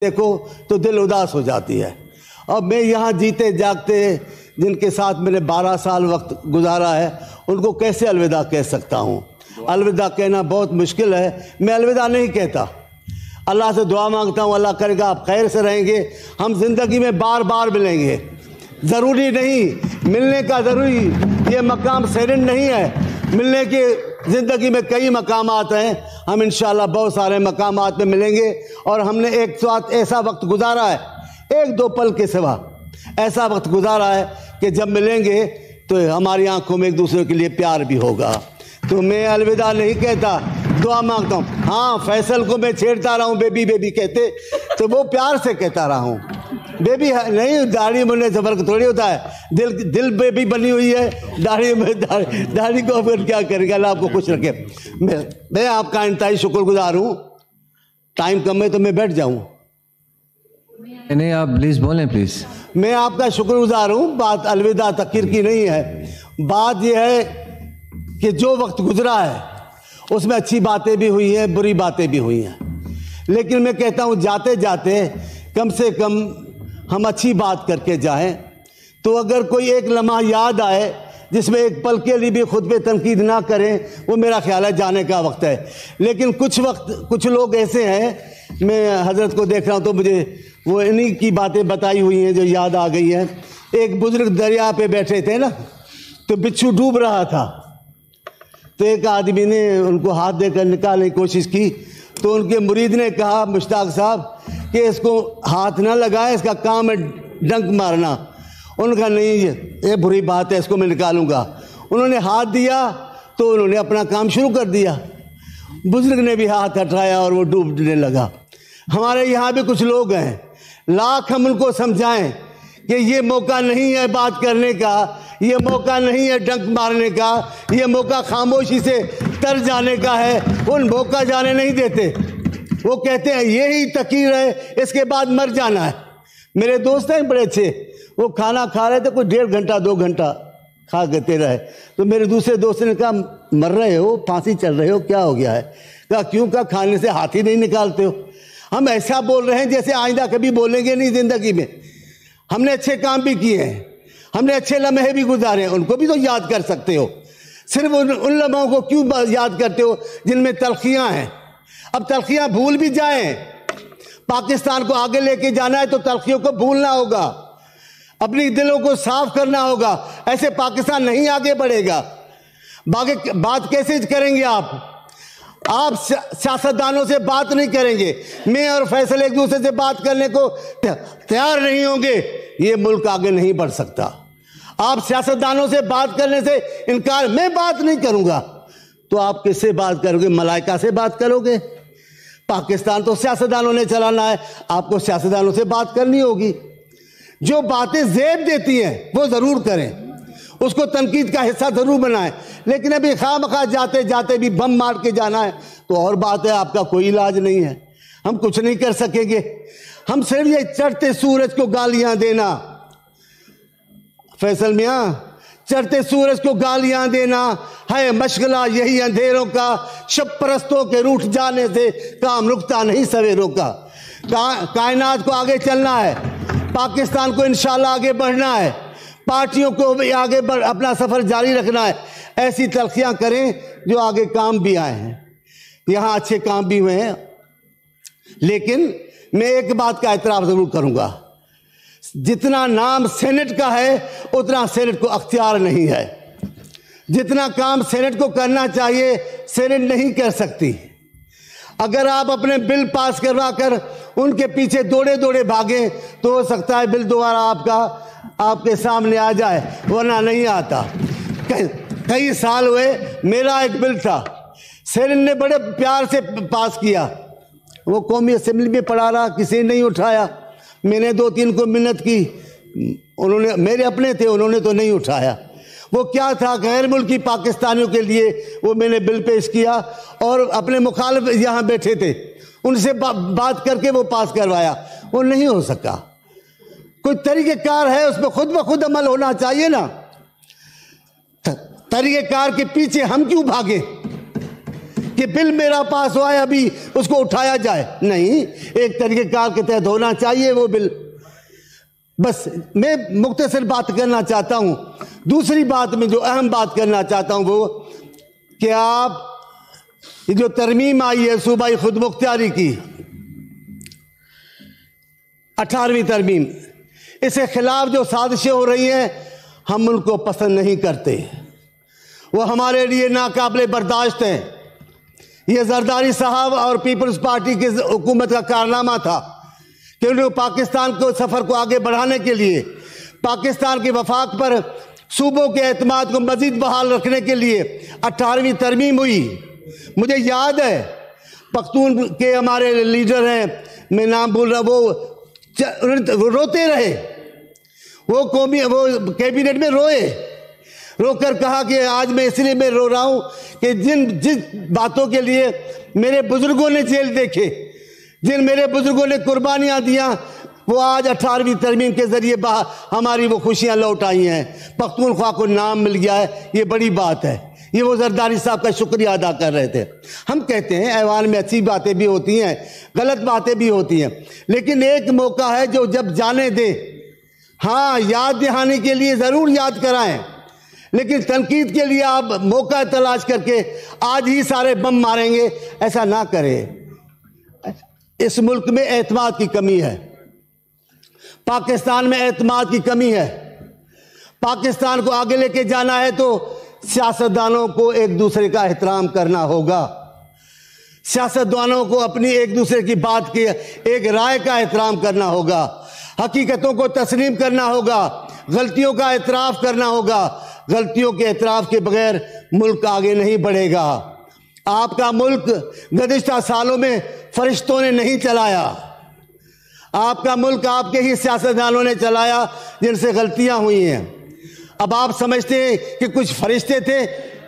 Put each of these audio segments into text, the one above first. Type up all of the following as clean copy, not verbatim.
دیکھو تو دل اداس ہو جاتی ہے. اور میں یہاں جیتے جاگتے جن کے ساتھ میں نے 12 سال وقت گزارا ہے ان کو کیسے الوداع کہہ سکتا ہوں؟ الوداع کہنا بہت مشکل ہے. میں الوداع نہیں کہتا. اللہ سے دعا مانگتا ہوں اللہ کرے گا آپ خیر سے رہیں گے. ہم زندگی میں بار بار ملیں گے. ضروری نہیں ملنے کا، ضروری یہ مقام سیلنٹ نہیں ہے. ملنے کے زندگی میں کئی مقامات ہیں. ہم انشاءاللہ بہت سارے مقامات میں ملیں گے. اور ہم نے ایک ساتھ ایسا وقت گزارا ہے، 1-2 پل کے سوا ایسا وقت گزارا ہے کہ جب ملیں گے تو ہماری آنکھوں میں ایک دوسرے کے لیے پیار بھی ہوگا. تو میں الوداع نہیں کہتا، دعا مانگتا ہوں. ہاں فیصل کو میں چھیڑتا رہا ہوں بیبی بیبی کہتے تو وہ پیار سے کہتا رہا ہوں. بیبی نہیں، داڑھی مرنے سے فرق تھوڑی ہوتا ہے. دل بیبی بنی ہوئی ہے، داڑھی کو پھر کیا کرے گا. اللہ آپ کو خوش رکھے. میں آپ کا انتہائی شکر گزار ہوں. ٹائم کم ہے تو میں بیٹھ جاؤں. نہیں آپ پلیز بولیں پلیز. میں آپ کا شکر گزار ہوں. بات الوداع تقریر کی نہیں ہے. بات یہ ہے کہ جو وقت گزرا ہے اس میں اچھی باتیں بھی ہوئی ہیں، بری باتیں بھی ہوئی ہیں. لیکن میں کہتا ہوں جاتے جاتے کم سے کم ہم اچھی بات کر کے جائیں. تو اگر کوئی ایک لمحہ یاد آئے جس میں ایک پل کے لیے بھی خود پہ تنقید نہ کریں، وہ میرا خیال ہے جانے کا وقت ہے. لیکن کچھ لوگ ایسے ہیں، میں حضرت کو دیکھ رہا ہوں تو مجھے وہ انہی کی باتیں بتائی ہوئی ہیں جو یاد آ گئی ہیں. ایک بزرگ دریا پہ بیٹھے تھے نا، تو بچھو ڈوب رہا تھا. تو ایک آدمی نے ان کو ہاتھ دے کر نکالنے کی کوشش کی. تو ان کے مرید نے کہا مشتاق صاحب کہ اس کو ہاتھ نہ لگائے، اس کا کام ہے ڈنک مارنا. انہوں نے کہا نہیں یہ بری بات ہے، اس کو میں نکالوں گا. انہوں نے ہاتھ دیا تو انہوں نے اپنا کام شروع کر دیا. بزرگ نے بھی ہاتھ ہٹایا اور وہ ڈوبنے لگا. ہمارے یہاں بھی کچھ لوگ ہیں، لاکھ ہم ان کو سمجھائیں کہ یہ موقع نہیں ہے بات کرنے کا، یہ موقع نہیں ہے ڈنک مارنے کا، یہ موقع خاموشی سے تر جانے کا ہے. ان موقع جانے نہیں دیتے. وہ کہتے ہیں یہی تقریر ہے، اس کے بعد مر جانا ہے. میرے دوست ہیں بڑے اچھے، وہ کھانا کھا رہے تھے، کوئی 1.5 گھنٹہ 2 گھنٹہ کھا کے رہے. تو میرے دوسرے دوست نے کہا مر رہے ہو، پھانسی چل رہے ہو، کیا ہو گیا ہے؟ کہا کیوں؟ کہا کھانے سے ہاتھ ہی نہیں نکالتے ہو. ہم ایسا بول رہے ہیں جیسے آئندہ کبھی بولیں گے نہیں زندگی میں. ہم نے اچھے کام بھی کیے ہیں، ہم نے اچھے لمحے بھی گزارے ہیں، ان کو بھی تو یاد کر سکتے ہو. صرف ان لمحوں کو کیوں یاد کرتے ہو جن میں تلخیاں ہیں؟ اب تلخیاں بھول بھی جائیں. پاکستان کو آگے لے کے جانا ہے تو تلخیوں کو بھولنا ہوگا، اپنی دلوں کو صاف کرنا ہوگا. ایسے پاکستان نہیں آگے بڑھے گا. بات کیسے کریں گے آپ سیاستدانوں سے بات نہیں کریں گے. میں اور فیصل ایک دوسرے سے بات کرنے کو تیار نہیں ہوں گے، یہ ملک آگے نہیں بڑھ سکتا. آپ سیاستدانوں سے بات کرنے سے انکار، میں بات نہیں کروں گا تو آپ کس سے بات کرو گے؟ ملائکہ سے بات کرو گے؟ پاکستان تو سیاستدانوں نے چلانا ہے، آپ کو سیاستدانوں سے بات کرنی ہوگی. جو باتیں زیب دیتی ہیں وہ ضرور کریں، اس کو تنقید کا حصہ ضرور بنائیں. لیکن ابھی خواہ جاتے جاتے بھی بم مار کے جانا ہے تو اور بات ہے. آپ کا کوئی علاج نہیں ہے، ہم کچھ نہیں کر سکیں گے. ہم صرف یہ چڑھتے سورج کو گالیاں دینا، فیصل میاں، چڑھتے سورج کو گالیاں دینا ہے مشغلہ یہی اندھیروں کا. شب پرستوں کے روٹھ جانے سے کام رکتا نہیں سویروں کا. کائنات کو آگے چلنا ہے، پاکستان کو انشاءاللہ آگے بڑھنا ہے، پارٹیوں کو بھی آگے اپنا سفر جاری رکھنا ہے. ایسی تلخیاں کریں جو آگے کام بھی آئے ہیں. یہاں اچھے کام بھی ہوئے ہیں. لیکن میں ایک بات کا اعتراف ضرور کروں گا، جتنا نام سینٹ کا ہے اتنا سینٹ کو اختیار نہیں ہے. جتنا کام سینٹ کو کرنا چاہیے سینٹ نہیں کر سکتی. اگر آپ اپنے بل پاس کروا کر ان کے پیچھے دوڑے بھاگیں تو ہو سکتا ہے بل دوبارہ آپ کے سامنے آ جائے، ورنہ نہیں آتا. کئی سال ہوئے، میرا ایک بل تھا، سینٹ نے بڑے پیار سے پاس کیا. وہ قومی اسمبلی میں پڑھا رہا، کسی نے نہیں اٹھایا. میں نے 2-3 کو منت کی، انہوں نے، میرے اپنے تھے، انہوں نے تو نہیں اٹھایا. وہ کیا تھا؟ غیر ملکی پاکستانیوں کے لیے وہ میں نے بل پیش کیا اور اپنے مخالف یہاں بیٹھے تھے، ان سے بات کر کے وہ پاس کروایا. وہ نہیں ہو سکا. کوئی طریقہ کار ہے، اس پہ خود بخود عمل ہونا چاہیے نا. طریقہ کار کے پیچھے ہم کیوں بھاگیں کہ بل میرا پاس ہوا ہے ابھی اس کو اٹھایا جائے، نہیں، ایک طریقہ کار کے تحت ہونا چاہیے وہ بل۔ بس میں مختصر بات کرنا چاہتا ہوں۔ دوسری بات میں جو اہم بات کرنا چاہتا ہوں وہ کہ آپ یہ جو ترمیم آئی ہے صوبائی خود مختاری کی 18ویں ترمیم، اس کے خلاف جو سازشیں ہو رہی ہیں ہم ان کو پسند نہیں کرتے، وہ ہمارے لیے ناقابل برداشت ہیں۔ یہ زرداری صاحب اور پیپلز پارٹی کی حکومت کا کارنامہ تھا کہ انہوں نے پاکستان کو سفر کو آگے بڑھانے کے لیے، پاکستان کے وفاق پر صوبوں کے اعتماد کو مزید بحال رکھنے کے لیے 18ویں ترمیم ہوئی۔ مجھے یاد ہے پختون کے ہمارے لیڈر ہیں، میں نام بول رہا، وہ روتے رہے، وہ کیبنٹ میں رو کر کہا کہ آج میں اس لیے میں رو رہا ہوں کہ جس باتوں کے لیے میرے بزرگوں نے جیل دیکھے، جن میرے بزرگوں نے قربانیاں دیا، وہ آج 18ویں ترمیم کے ذریعے ہماری وہ خوشیاں لوٹ آئی ہیں، پختونخوا کو نام مل گیا ہے، یہ بڑی بات ہے۔ یہ وہ زرداری صاحب کا شکریہ ادا کر رہے تھے۔ ہم کہتے ہیں ایوان میں اچھی باتیں بھی ہوتی ہیں، غلط باتیں بھی ہوتی ہیں، لیکن ایک موقع ہے جو جب جانے دیں، ہاں یاد دہانی کے لیے ضرور یاد کرائیں، لیکن تنقید کے لیے آپ موقع تلاش کر کے آج ہی سارے بم ماریں گے، ایسا نہ کریں۔ اس ملک میں اعتماد کی کمی ہے، پاکستان میں اعتماد کی کمی ہے۔ پاکستان کو آگے لے کے جانا ہے تو سیاستدانوں کو ایک دوسرے کا احترام کرنا ہوگا، سیاستدانوں کو اپنی ایک دوسرے کی بات کی ایک رائے کا احترام کرنا ہوگا، حقیقتوں کو تسلیم کرنا ہوگا، غلطیوں کا اعتراف کرنا ہوگا۔ غلطیوں کے اعتراف کے بغیر ملک آگے نہیں بڑھے گا۔ آپ کا ملک گزشتہ سالوں میں فرشتوں نے نہیں چلایا، آپ کا ملک آپ کے ہی سیاستدانوں نے چلایا جن سے غلطیاں ہوئی ہیں۔ اب آپ سمجھتے ہیں کہ کچھ فرشتے تھے،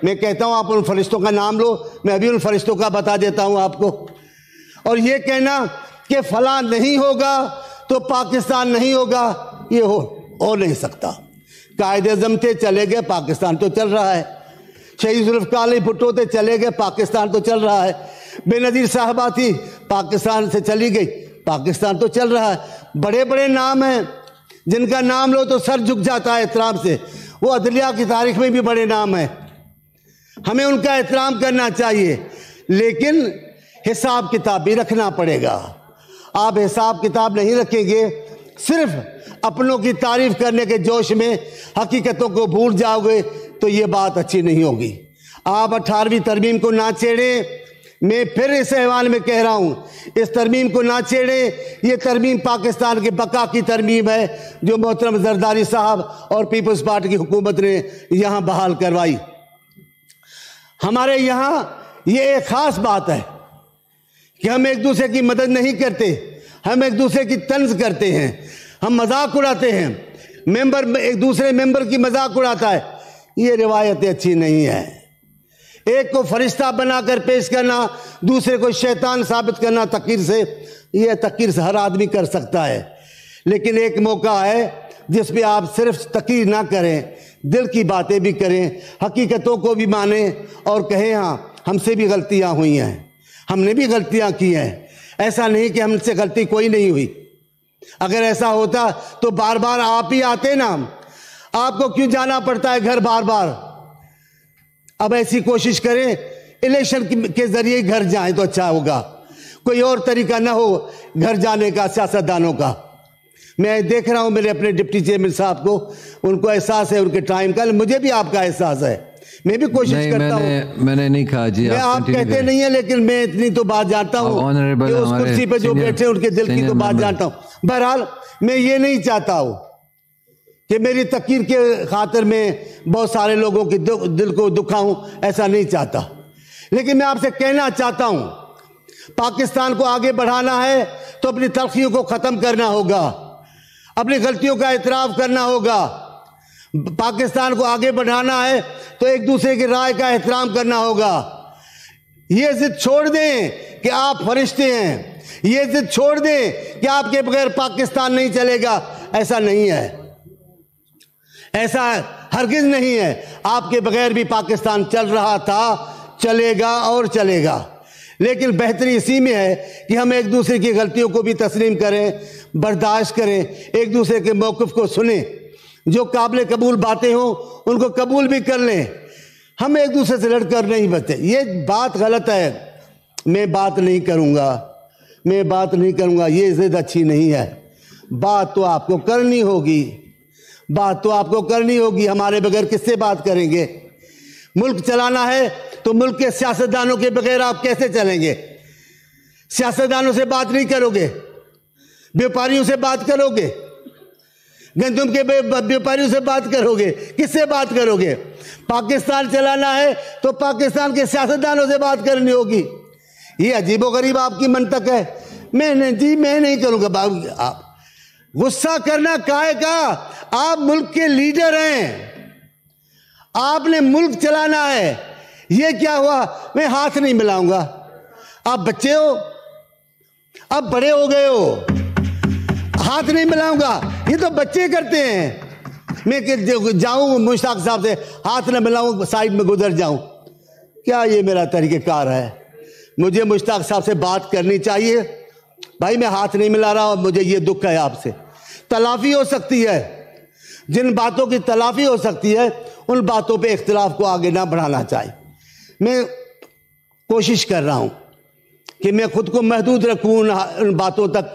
میں کہتا ہوں آپ ان فرشتوں کا نام لو، میں ابھی ان فرشتوں کا بتا دیتا ہوں آپ کو۔ اور یہ کہنا کہ فلاں نہیں ہوگا تو پاکستان نہیں ہوگا، یہ ہو نہیں سکتا۔ قائد اعظم تھے، چلے گئے، پاکستان تو چل رہا ہے۔ شہید ذوالفقار علی بھٹو تھے، چلے گئے، پاکستان تو چل رہا ہے۔ بے نظیر صاحبہ تھی، پاکستان سے چلی گئی، پاکستان تو چل رہا ہے۔ بڑے بڑے نام ہیں جن کا نام لو تو سر جھک جاتا ہے احترام سے، وہ عدلیہ کی تاریخ میں بھی بڑے نام ہیں، ہمیں ان کا احترام کرنا چاہیے، لیکن حساب کتاب بھی رکھنا پڑے گا۔ آپ حساب کتاب نہیں رکھیں گے، صرف اپنوں کی تعریف کرنے کے جوش میں حقیقتوں کو بھول جاؤ گے تو یہ بات اچھی نہیں ہوگی۔ آپ 18ویں ترمیم کو نہ چھیڑیں، میں پھر اس ایوان میں کہہ رہا ہوں، اس ترمیم کو نہ چھیڑیں۔ یہ ترمیم پاکستان کے بقا کی ترمیم ہے جو محترم زرداری صاحب اور پیپلز پارٹی کی حکومت نے یہاں بحال کروائی۔ ہمارے یہاں یہ ایک خاص بات ہے کہ ہم ایک دوسرے کی مدد نہیں کرتے، ہم ایک دوسرے کی طنز کرتے ہیں، ہم مذاق اڑاتے ہیں، ممبر ایک دوسرے ممبر کی مذاق اڑاتا ہے، یہ روایتیں اچھی نہیں ہیں۔ ایک کو فرشتہ بنا کر پیش کرنا، دوسرے کو شیطان ثابت کرنا تقریر سے، یہ تقریر سے ہر آدمی کر سکتا ہے، لیکن ایک موقع ہے جس پہ آپ صرف تقریر نہ کریں، دل کی باتیں بھی کریں، حقیقتوں کو بھی مانیں اور کہیں ہاں ہم سے بھی غلطیاں ہوئی ہیں، ہم نے بھی غلطیاں کی ہیں، ایسا نہیں کہ ہم سے غلطی کوئی نہیں ہوئی۔ اگر ایسا ہوتا تو بار بار آپ ہی آتے نا، آپ کو کیوں جانا پڑتا ہے گھر بار بار؟ اب ایسی کوشش کریں الیکشن کے ذریعے گھر جائیں تو اچھا ہوگا، کوئی اور طریقہ نہ ہو گھر جانے کا سیاستدانوں کا۔ میں دیکھ رہا ہوں میرے اپنے ڈپٹی چیئرمین صاحب کو، ان کو احساس ہے ان کے ٹائم کا، مجھے بھی آپ کا احساس ہے، میں بھی کوشش کرتا ہوں۔ میں نے نہیں کہا جی، آپ کہتے نہیں ہیں، لیکن میں اتنی تو بات جانتا ہوں کہ اس کرسی پہ جو بیٹھے ان کے دل کی تو بات جانتا ہوں۔ بہرحال میں یہ نہیں چاہتا ہوں کہ میری تقریر کے خاطر میں بہت سارے لوگوں کے دل کو دکھاؤں، ایسا نہیں چاہتا، لیکن میں آپ سے کہنا چاہتا ہوں پاکستان کو آگے بڑھانا ہے تو اپنی تلخیوں کو ختم کرنا ہوگا، اپنی غلطیوں کا اعتراف کرنا ہوگا۔ پاکستان کو آگے بڑھانا ہے تو ایک دوسرے کی رائے کا احترام کرنا ہوگا۔ یہ ضد چھوڑ دیں کہ آپ فرشتے ہیں، یہ ضد چھوڑ دیں کہ آپ کے بغیر پاکستان نہیں چلے گا، ایسا نہیں ہے، ایسا ہرگز نہیں ہے۔ آپ کے بغیر بھی پاکستان چل رہا تھا، چلے گا اور چلے گا، لیکن بہتری اسی میں ہے کہ ہم ایک دوسرے کی غلطیوں کو بھی تسلیم کریں، برداشت کریں، ایک دوسرے کے موقف کو سنیں، جو قابل قبول باتیں ہوں ان کو قبول بھی کر لیں۔ ہم ایک دوسرے سے لڑ کر نہیں بچتے، یہ بات غلط ہے۔ میں بات نہیں کروں گا، یہ ضد اچھی نہیں ہے۔ بات تو آپ کو کرنی ہوگی، ہمارے بغیر کس سے بات کریں گے؟ ملک چلانا ہے تو ملک کے سیاستدانوں کے بغیر آپ کیسے چلیں گے؟ سیاستدانوں سے بات نہیں کرو گے، بیوپاریوں سے بات کرو گے، گندم کے بیوپاریوں سے بات کرو گے، کس سے بات کرو گے؟ پاکستان چلانا ہے تو پاکستان کے سیاستدانوں سے بات کرنی ہوگی۔ یہ عجیب و غریب آپ کی منطق ہے۔ میں نہیں کروں گا۔ آپ غصہ کرنا کائے کا؟ آپ ملک کے لیڈر ہیں، آپ نے ملک چلانا ہے۔ یہ کیا ہوا؟ میں ہاتھ نہیں ملاؤں گا۔ آپ بچے ہو، آپ بڑے ہو گئے ہو، ہاتھ نہیں ملاؤں گا، یہ تو بچے کرتے ہیں۔ میں جاؤں مشتاق صاحب سے ہاتھ نہ ملاؤں، سائڈ میں گزر جاؤں؟ کیا یہ میرا طریقہ کار ہے؟ مجھے مشتاق صاحب سے بات کرنی چاہیے۔ بھائی میں ہاتھ نہیں ملا رہا، مجھے یہ دکھ ہے آپ سے۔ تلافی ہو سکتی ہے، جن باتوں کی تلافی ہو سکتی ہے ان باتوں پہ اختلاف کو آگے نہ بڑھانا چاہیے۔ میں کوشش کر رہا ہوں کہ میں خود کو محدود رکھوں ان باتوں تک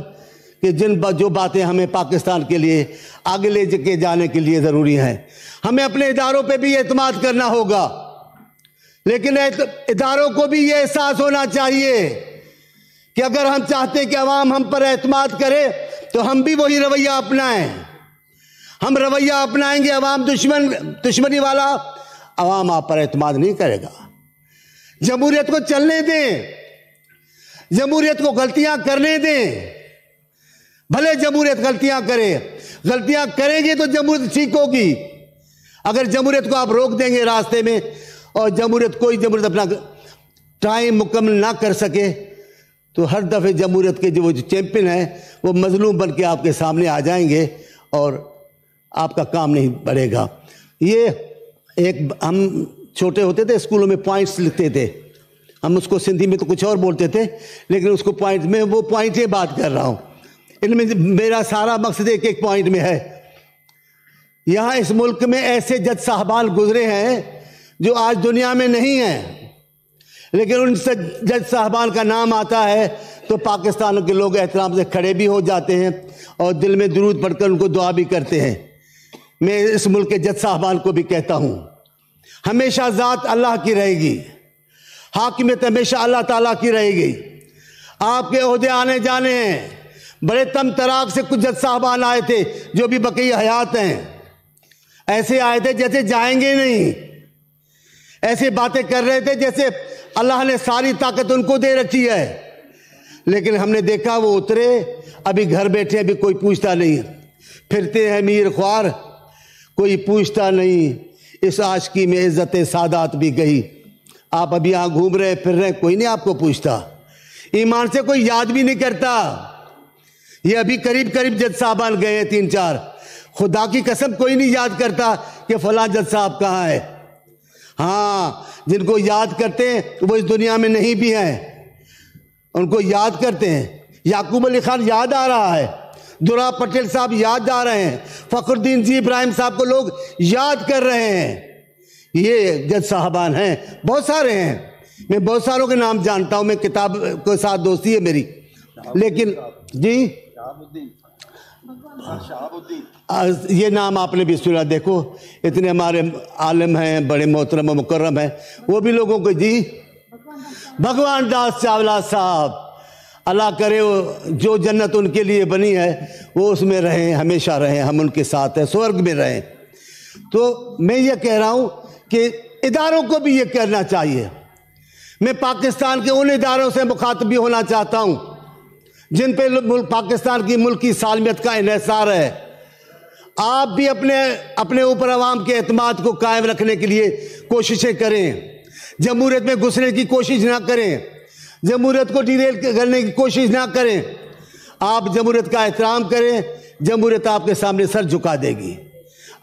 کہ جو باتیں ہمیں پاکستان کے لیے آگے لے کے جانے کے لیے ضروری ہیں۔ ہمیں اپنے اداروں پہ بھی اعتماد کرنا ہوگا، لیکن اداروں کو بھی یہ احساس ہونا چاہیے کہ اگر ہم چاہتے ہیں کہ عوام ہم پر اعتماد کرے تو ہم بھی وہی رویہ اپنائیں۔ ہم رویہ اپنائیں گے عوام دشمنی والا، عوام آپ پر اعتماد نہیں کرے گا۔ جمہوریت کو چلنے دیں، جمہوریت کو غلطیاں کرنے دیں۔ بھلے جمہوریت غلطیاں کریں گے تو جمہوریت ٹھیک ہوگی۔ اگر جمہوریت کو آپ روک دیں گے راستے میں اور کوئی جمہوریت اپنا ٹائم مکمل نہ کر سکے تو ہر دفعہ جمہوریت کے جو چیمپئن ہیں وہ مظلوم بن کے آپ کے سامنے آ جائیں گے اور آپ کا کام نہیں بڑھے گا۔ ہم چھوٹے ہوتے تھے اسکولوں میں پوائنٹس لکھتے تھے، ہم اس کو سندھی میں تو کچھ اور بولتے تھے، لیکن اس کو پوائنٹ میں وہ پوائنٹ ہی بات کر رہا ہوں۔ ان میں میرا سارا مقصد ایک پوائنٹ میں ہے۔ یہاں اس ملک میں ایسے جج صاحبان گزرے ہیں جو آج دنیا میں نہیں ہیں، لیکن ان سے جج صاحبان کا نام آتا ہے تو پاکستان کے لوگ احترام سے کھڑے بھی ہو جاتے ہیں اور دل میں درود پڑھ کر ان کو دعا بھی کرتے ہیں۔ میں اس ملک کے جج صاحبان کو بھی کہتا ہوں، ہمیشہ ذات اللہ کی رہے گی، حاکمیت ہمیشہ اللہ تعالیٰ کی رہے گی۔ آپ کے عہدے آنے جانے ہیں۔ بڑے تم تراک سے کچھ جج صاحبان آئے تھے جو بھی بقیہ حیات ہیں، ایسے آئے تھے جیسے جائیں گے نہیں، ایسے باتیں کر رہے تھے جیسے اللہ نے ساری طاقت ان کو دے رکھی ہے، لیکن ہم نے دیکھا وہ اترے، ابھی گھر بیٹھے، ابھی کوئی پوچھتا نہیں، پھرتے ہیں میر خوار، کوئی پوچھتا نہیں۔ اس عاشقی میں عزت سادات بھی گئی، آپ ابھی یہاں گھوم رہے پھر رہے، کوئی نہیں آپ کو پوچھتا، ایمان سے کوئی یاد بھی نہیں کرتا۔ یہ ابھی قریب جج صاحبان گئے ہیں 3-4، خدا کی قسم کوئی نہیں یاد کرتا کہ فلاں جج صاحب کہاں ہے۔ ہاں جن کو یاد کرتے ہیں وہ اس دنیا میں نہیں بھی ہیں، ان کو یاد کرتے ہیں۔ یعقوب علی خان یاد آ رہا ہے، درا پٹیل صاحب یاد آ رہے ہیں، فخر الدین جی ابراہیم صاحب کو لوگ یاد کر رہے ہیں۔ یہ جج صاحبان ہیں، بہت سارے ہیں، میں بہت ساروں کے نام جانتا ہوں، میں کتاب کے ساتھ دوستی ہے میری، لیکن جی یہ نام آپ نے بھی سنا، دیکھو اتنے ہمارے عالم ہیں، بڑے محترم و مکرم ہیں، وہ بھی لوگوں کو جی بھگوان داس چاولہ صاحب، اللہ کرے جو جنت ان کے لیے بنی ہے وہ اس میں رہیں، ہمیشہ رہیں، ہم ان کے ساتھ ہیں، سورگ میں رہیں۔ تو میں یہ کہہ رہا ہوں کہ اداروں کو بھی یہ کرنا چاہیے۔ میں پاکستان کے ان اداروں سے مخاطب بھی ہونا چاہتا ہوں جن پہ پاکستان کی ملکی سالمیت کا انحصار ہے۔ آپ بھی اپنے اوپر عوام کے اعتماد کو قائم رکھنے کے لیے کوششیں کریں، جمہوریت میں گھسنے کی کوشش نہ کریں، جمہوریت کو ڈیریل کرنے کی کوشش نہ کریں۔ آپ جمہوریت کا احترام کریں، جمہوریت آپ کے سامنے سر جھکا دے گی۔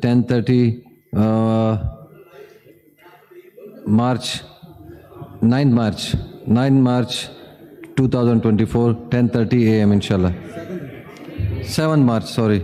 10:30 March 9 March 2024 10:30 AM inshallah. 7 March, sorry.